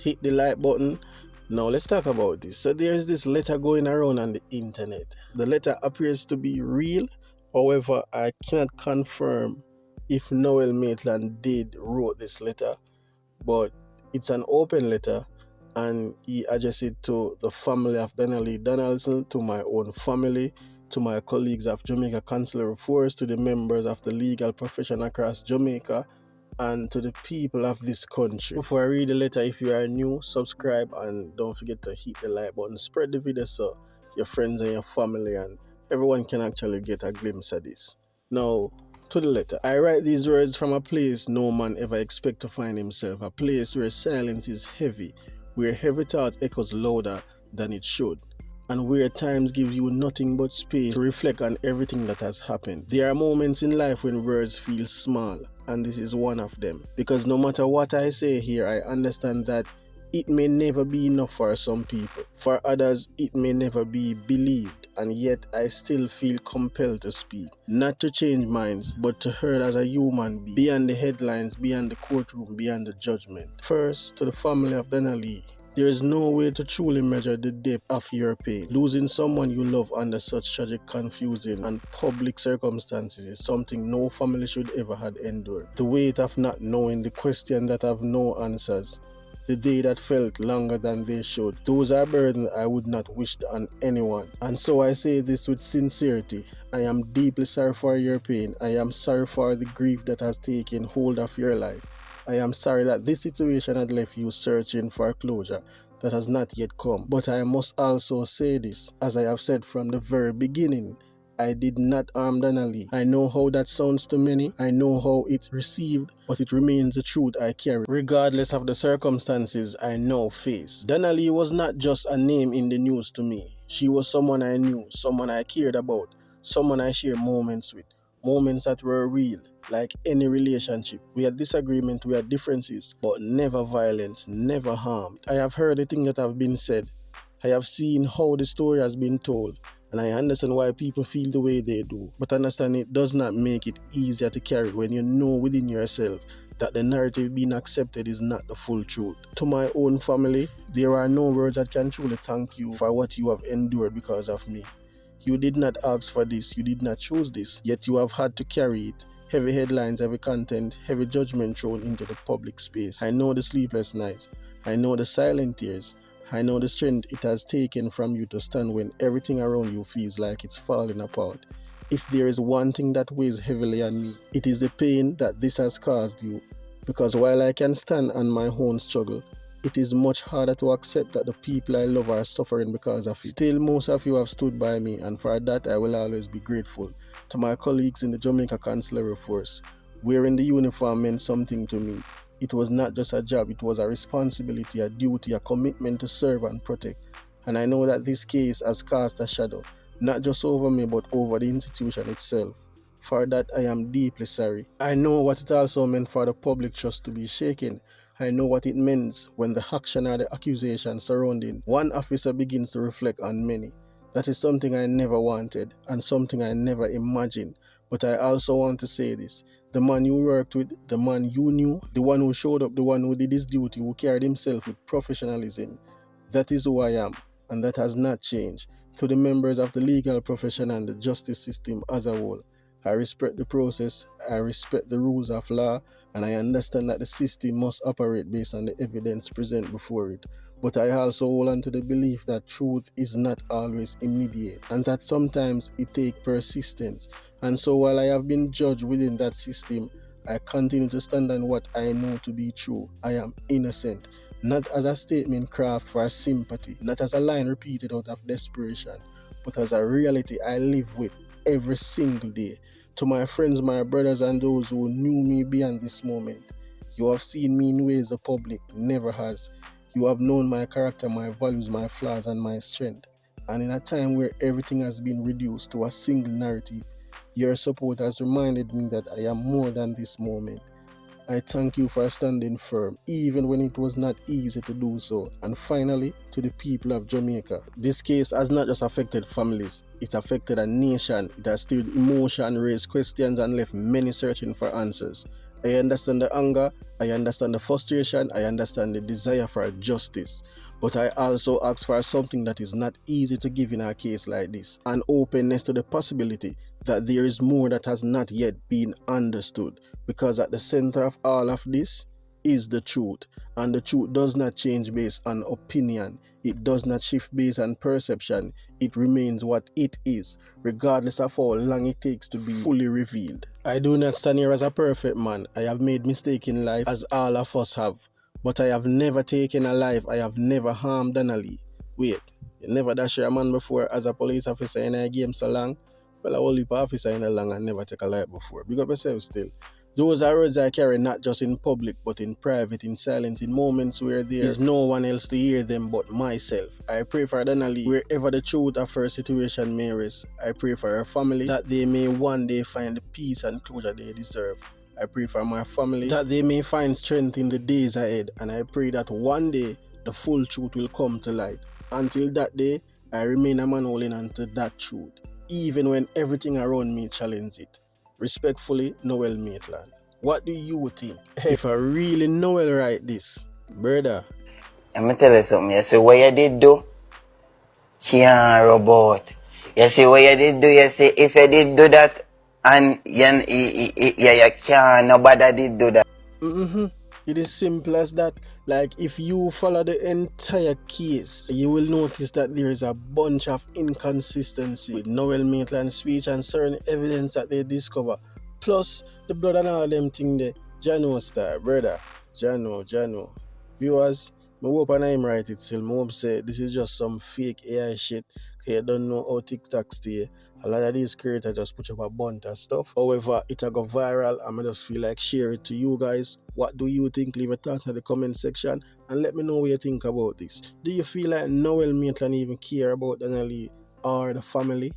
hit the like button. Now let's talk about this. So there's this letter going around on the internet. The letter appears to be real. However, I cannot confirm if Noel Maitland did wrote this letter, but it's an open letter and he addressed it to the family of Donalee Donaldson, to my own family, to my colleagues of Jamaica Consular Force, to the members of the legal profession across Jamaica, and to the people of this country. Before I read the letter, if you are new, subscribe and don't forget to hit the like button. Spread the video so your friends and your family and everyone can actually get a glimpse of this. Now, to the letter. I write these words from a place no man ever expect to find himself, a place where silence is heavy, where heavy thought echoes louder than it should, and where times give you nothing but space to reflect on everything that has happened. There are moments in life when words feel small, and this is one of them. Because no matter what I say here, I understand that it may never be enough for some people. For others, it may never be believed, and yet I still feel compelled to speak. Not to change minds, but to hurt as a human being, beyond the headlines, beyond the courtroom, beyond the judgment. First, to the family of Donalee. There is no way to truly measure the depth of your pain. Losing someone you love under such tragic, confusing, and public circumstances is something no family should ever have endured. The weight of not knowing, the questions that have no answers, the day that felt longer than they should. Those are burdens I would not wish on anyone. And so I say this with sincerity. I am deeply sorry for your pain. I am sorry for the grief that has taken hold of your life. I am sorry that this situation had left you searching for closure that has not yet come. But I must also say this, as I have said from the very beginning, I did not harm Donalee. I know how that sounds to many. I know how it's received, but it remains the truth I carry, regardless of the circumstances I now face. Donalee was not just a name in the news to me. She was someone I knew, someone I cared about, someone I shared moments with, moments that were real. Like any relationship, we had disagreement, we had differences, but never violence, never harm. I have heard the things that have been said. I have seen how the story has been told. And I understand why people feel the way they do. But understand it does not make it easier to carry when you know within yourself that the narrative being accepted is not the full truth. To my own family, there are no words that can truly thank you for what you have endured because of me. You did not ask for this, you did not choose this, yet you have had to carry it. Heavy headlines, heavy content, heavy judgment thrown into the public space. I know the sleepless nights. I know the silent tears. I know the strength it has taken from you to stand when everything around you feels like it's falling apart. If there is one thing that weighs heavily on me, it is the pain that this has caused you. Because while I can stand on my own struggle, it is much harder to accept that the people I love are suffering because of it. Still, most of you have stood by me, and for that I will always be grateful. To my colleagues in the Jamaica Consular Force, wearing the uniform meant something to me. It was not just a job, it was a responsibility, a duty, a commitment to serve and protect. And I know that this case has cast a shadow, not just over me, but over the institution itself. For that, I am deeply sorry. I know what it also meant for the public trust to be shaken. I know what it means when the action or the accusation surrounding one officer begins to reflect on many. That is something I never wanted and something I never imagined. But I also want to say this. The man you worked with, the man you knew, the one who showed up, the one who did his duty, who carried himself with professionalism, that is who I am, and that has not changed. To the members of the legal profession and the justice system as a whole, I respect the process, I respect the rules of law, and I understand that the system must operate based on the evidence present before it. But I also hold on to the belief that truth is not always immediate, and that sometimes it takes persistence. And so while I have been judged within that system, I continue to stand on what I know to be true. I am innocent, not as a statement craft for sympathy, not as a line repeated out of desperation, but as a reality I live with every single day. To my friends, my brothers, and those who knew me beyond this moment, you have seen me in ways the public never has. You have known my character, my values, my flaws, and my strength. And in a time where everything has been reduced to a single narrative, your support has reminded me that I am more than this moment. I thank you for standing firm, even when it was not easy to do so. And finally, to the people of Jamaica. This case has not just affected families, it affected a nation. It has stirred emotion, raised questions, and left many searching for answers. I understand the anger, I understand the frustration, I understand the desire for justice. But I also ask for something that is not easy to give in a case like this, an openness to the possibility that there is more that has not yet been understood. Because at the center of all of this is the truth, and the truth does not change based on opinion, it does not shift based on perception, it remains what it is, regardless of how long it takes to be fully revealed. I do not stand here as a perfect man. I have made mistakes in life, as all of us have. But I have never taken a life. I have never harmed Donalee. Wait, you never dash your man before as a police officer in a game so long? Well, a whole heap of officer in a long and never take a life before. Big up yourself still. Those are words I carry not just in public but in private, in silence, in moments where there is no one else to hear them but myself. I pray for Donalee wherever the truth of her situation may rest. I pray for her family that they may one day find the peace and closure they deserve. I pray for my family that they may find strength in the days ahead, and I pray that one day the full truth will come to light. Until that day, I remain a man holding on to that truth, even when everything around me challenges it. Respectfully, Noel Maitland. What do you think? If I really Noel write this, brother. Let me tell you something. You see what you did do? Can't robot. You see what you did do? You see if you did do that and you can't, nobody did do that. It is simple as that. Like if you follow the entire case, you will notice that there is a bunch of inconsistency with Noel Maitland's speech and certain evidence that they discover. Plus the blood and all them thing there. Jano style, brother. Jano. Viewers, I hope I'm right it still. I hope say this is just some fake AI shit. Okay, you don't know how TikTok stay. A lot of these creators just put up a bunch of stuff. However, it go viral and I just feel like share it to you guys. What do you think? Leave a thought in the comment section and let me know what you think about this. Do you feel like Noel Maitland even care about Donalee or the family?